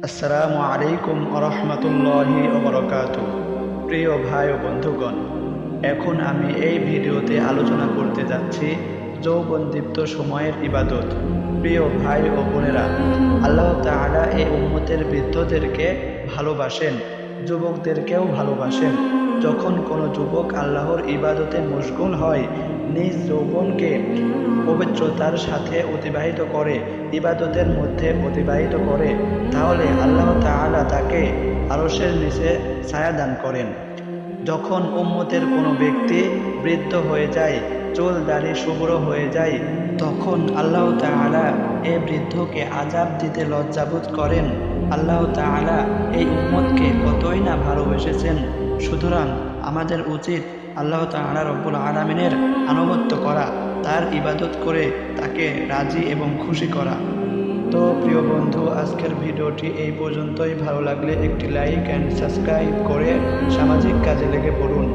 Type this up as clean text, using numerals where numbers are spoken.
আসসালামু আলাইকুম আরহামতুল্লাহি ওবরাকাতুহু। প্রিয় ভাই ও বন্ধুগণ, এখন আমি এই ভিডিওতে আলোচনা করতে যাচ্ছি যৌবনদীপ্ত সময়ের ইবাদত। প্রিয় ভাই ও বোনেরা, আল্লাহ তাআলা এই উম্মতের বৃদ্ধদেরকে ভালোবাসেন, যুবকদেরকেও ভালোবাসেন। যখন কোনো যুবক আল্লাহর ইবাদতে মশগুল হয়, নিজ যৌবনকে পবিত্রতার সাথে অতিবাহিত করে, ইবাদতের মধ্যে অতিবাহিত করে, তাহলে আল্লাহ তাআলা তাকে আরশের নিচে ছায়া দান করেন। যখন উম্মতের কোনো ব্যক্তি বৃদ্ধ হয়ে যায়, চুল দাড়ি শুভ্র হয়ে যায়, তখন আল্লাহ তাআলা এই বৃদ্ধকে আযাব দিতে লজ্জাবোধ করেন। আল্লাহ তাআলা এই উম্মতকে কতই না ভালোবেসেছেন। সুতরাং আমাদের উচিত আল্লাহ তাআলা রব্বুল আলামিনের আনুগত্য করা, তার ইবাদত করে তাকে রাজি এবং খুশি করা। তো প্রিয় বন্ধু, আজকের ভিডিওটি এই পর্যন্তই। ভালো লাগলে একটি লাইক অ্যান্ড সাবস্ক্রাইব করে সামাজিক কাজে লেগে পড়ুন।